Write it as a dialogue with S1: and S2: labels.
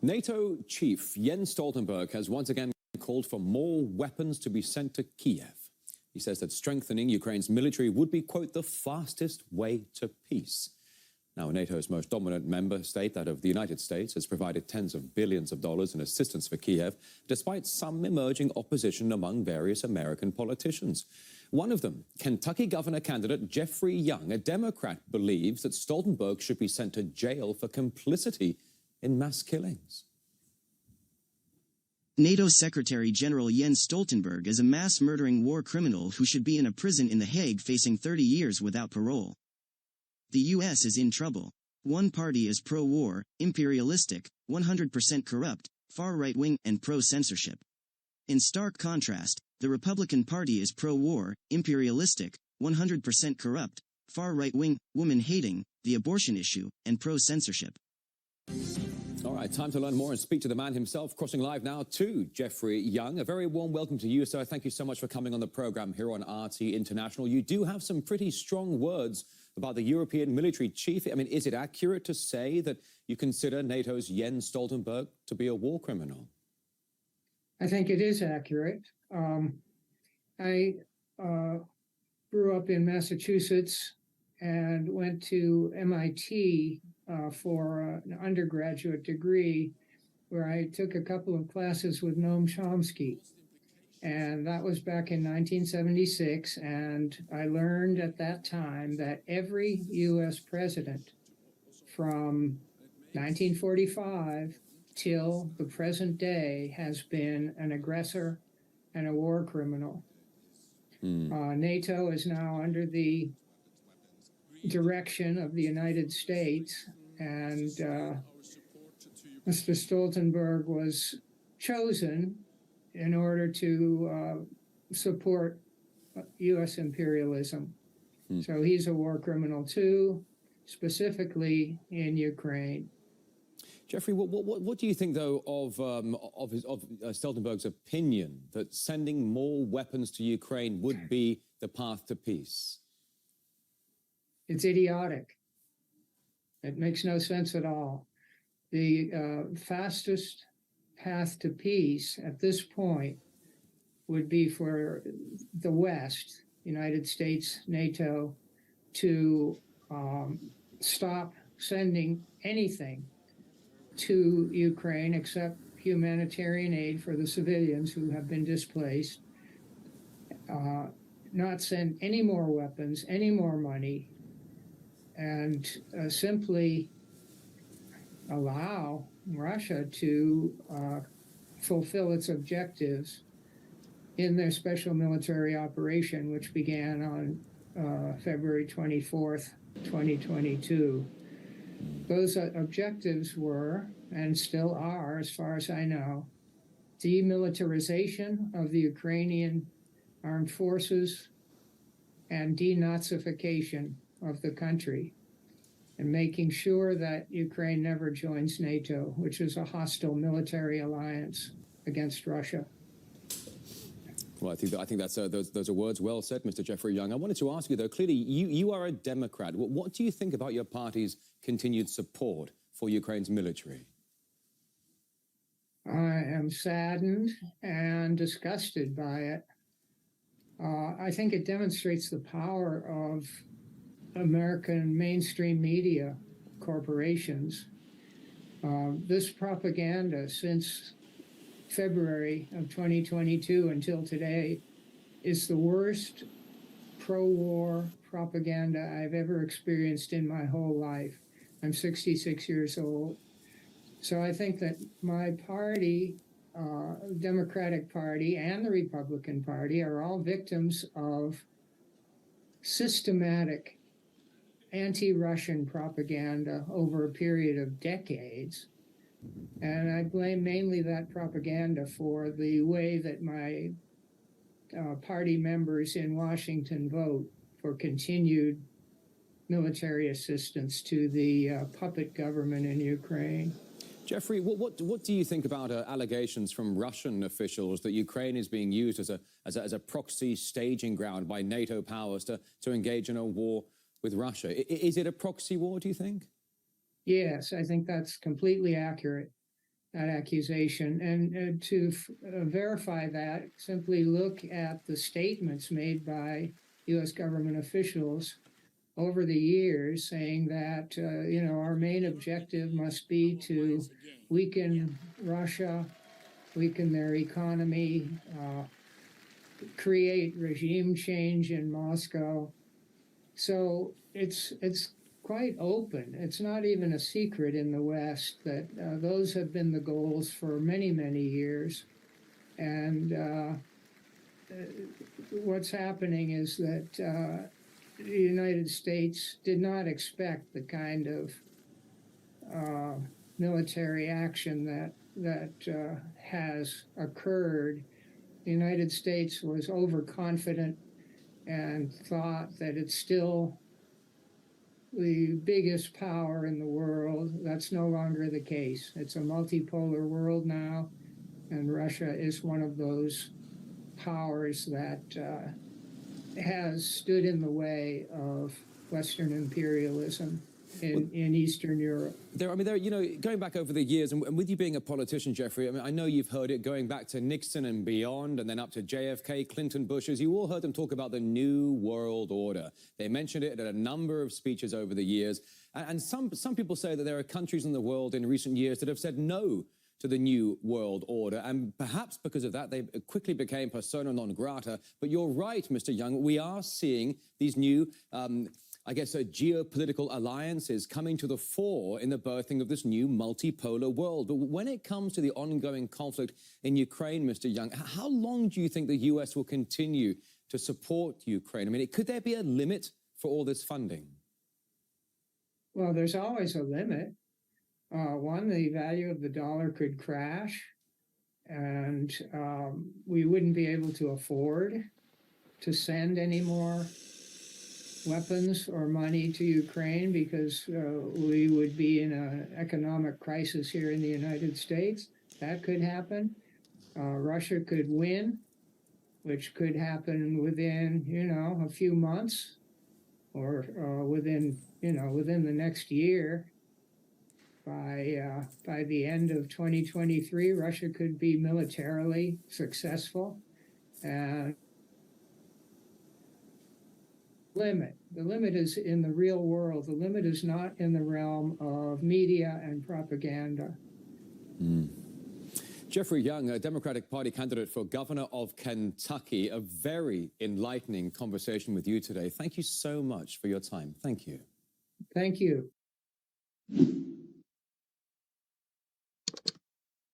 S1: NATO chief Jens Stoltenberg has once again called for more weapons to be sent to Kiev. He says that strengthening Ukraine's military would be, quote, the fastest way to peace. Now, NATO's most dominant member state, that of the United States, has provided tens of billions of dollars in assistance for Kiev, despite some emerging opposition among various American politicians. One of them, Kentucky governor candidate Geoffrey Young, a Democrat, believes that Stoltenberg should be sent to jail for complicity in mass killings.
S2: NATO Secretary General Jens Stoltenberg is a mass-murdering war criminal who should be in a prison in The Hague facing 30 years without parole. The U.S. is in trouble. One party is pro-war, imperialistic, 100% corrupt, far-right-wing, and pro-censorship. In stark contrast, the Republican Party is pro-war, imperialistic, 100% corrupt, far-right-wing, woman-hating, the abortion issue, and pro-censorship.
S1: All right, time to learn more and speak to the man himself. Crossing live now to Geoffrey Young. A very warm welcome to you, sir. Thank you so much for coming on the program here on RT International. You do have some pretty strong words about the European military chief. I mean, is it accurate to say that you consider NATO's Jens Stoltenberg to be a war criminal?
S3: I think it is accurate. I grew up in Massachusetts and went to MIT for an undergraduate degree, where I took a couple of classes with Noam Chomsky. And that was back in 1976. And I learned at that time that every U.S. president from 1945 till the present day has been an aggressor and a war criminal. NATO is now under the direction of the United States, and Mr. Stoltenberg was chosen in order to support U.S. imperialism. So he's a war criminal too, specifically in Ukraine.
S1: Geoffrey, what do you think, though, of Stoltenberg's opinion that sending more weapons to Ukraine would be the path to peace?
S3: It's idiotic. It makes no sense at all. The fastest path to peace at this point would be for the West, United States, NATO, to stop sending anything to Ukraine except humanitarian aid for the civilians who have been displaced, not send any more weapons, any more money, and simply allow Russia to fulfill its objectives in their special military operation, which began on February 24th, 2022. Those objectives were, and still are, as far as I know, demilitarization of the Ukrainian armed forces and denazification of the country, and making sure that Ukraine never joins NATO, which is a hostile military alliance against Russia.
S1: Well, I think that's those are words well said, Mr. Geoffrey Young. I wanted to ask you, though, clearly you are a Democrat. What do you think about your party's continued support for Ukraine's military?
S3: I am saddened and disgusted by it. I think it demonstrates the power of American mainstream media corporations. This propaganda since February of 2022 until today is the worst pro-war propaganda I've ever experienced in my whole life. I'm 66 years old. So I think that my party, Democratic Party, and the Republican Party are all victims of systematic anti-Russian propaganda over a period of decades. And I blame mainly that propaganda for the way that my party members in Washington vote for continued military assistance to the puppet government in Ukraine.
S1: Geoffrey, what do you think about allegations from Russian officials that Ukraine is being used as a proxy staging ground by NATO powers to engage in a war with Russia. Is it a proxy war, do you think?
S3: Yes, I think that's completely accurate, that accusation. And to verify that, simply look at the statements made by U.S. government officials over the years saying that, our main objective must be to weaken Russia, weaken their economy, create regime change in Moscow. So it's quite open. It's not even a secret in the West that those have been the goals for many, many years. And what's happening is that the United States did not expect the kind of military action that has occurred. The United States was overconfident and thought that it's still the biggest power in the world. That's no longer the case. It's a multipolar world now, and Russia is one of those powers that has stood in the way of Western imperialism in Eastern Europe.
S1: Going back over the years, and with you being a politician, Geoffrey, I know you've heard it going back to Nixon and beyond, and then up to JFK, Clinton, Bush, as you all heard them talk about the New World Order. They mentioned it at a number of speeches over the years, and some people say that there are countries in the world in recent years that have said no to the New World Order, and perhaps because of that, they quickly became persona non grata. But you're right, Mr. Young, we are seeing these new geopolitical alliances coming to the fore in the birthing of this new multipolar world. But when it comes to the ongoing conflict in Ukraine, Mr. Young, how long do you think the US will continue to support Ukraine? Could there be a limit for all this funding?
S3: Well, there's always a limit. One, the value of the dollar could crash, and we wouldn't be able to afford to send any more weapons or money to Ukraine because we would be in an economic crisis here in the United States. That could happen. Russia could win, which could happen within, a few months or within the next year. By the end of 2023, Russia could be militarily successful. And the limit is in the real world. The limit is not in the realm of media and propaganda.
S1: Geoffrey Young, a Democratic Party candidate for governor of Kentucky, a very enlightening conversation with you today. Thank you so much for your time. Thank you.
S3: Thank you.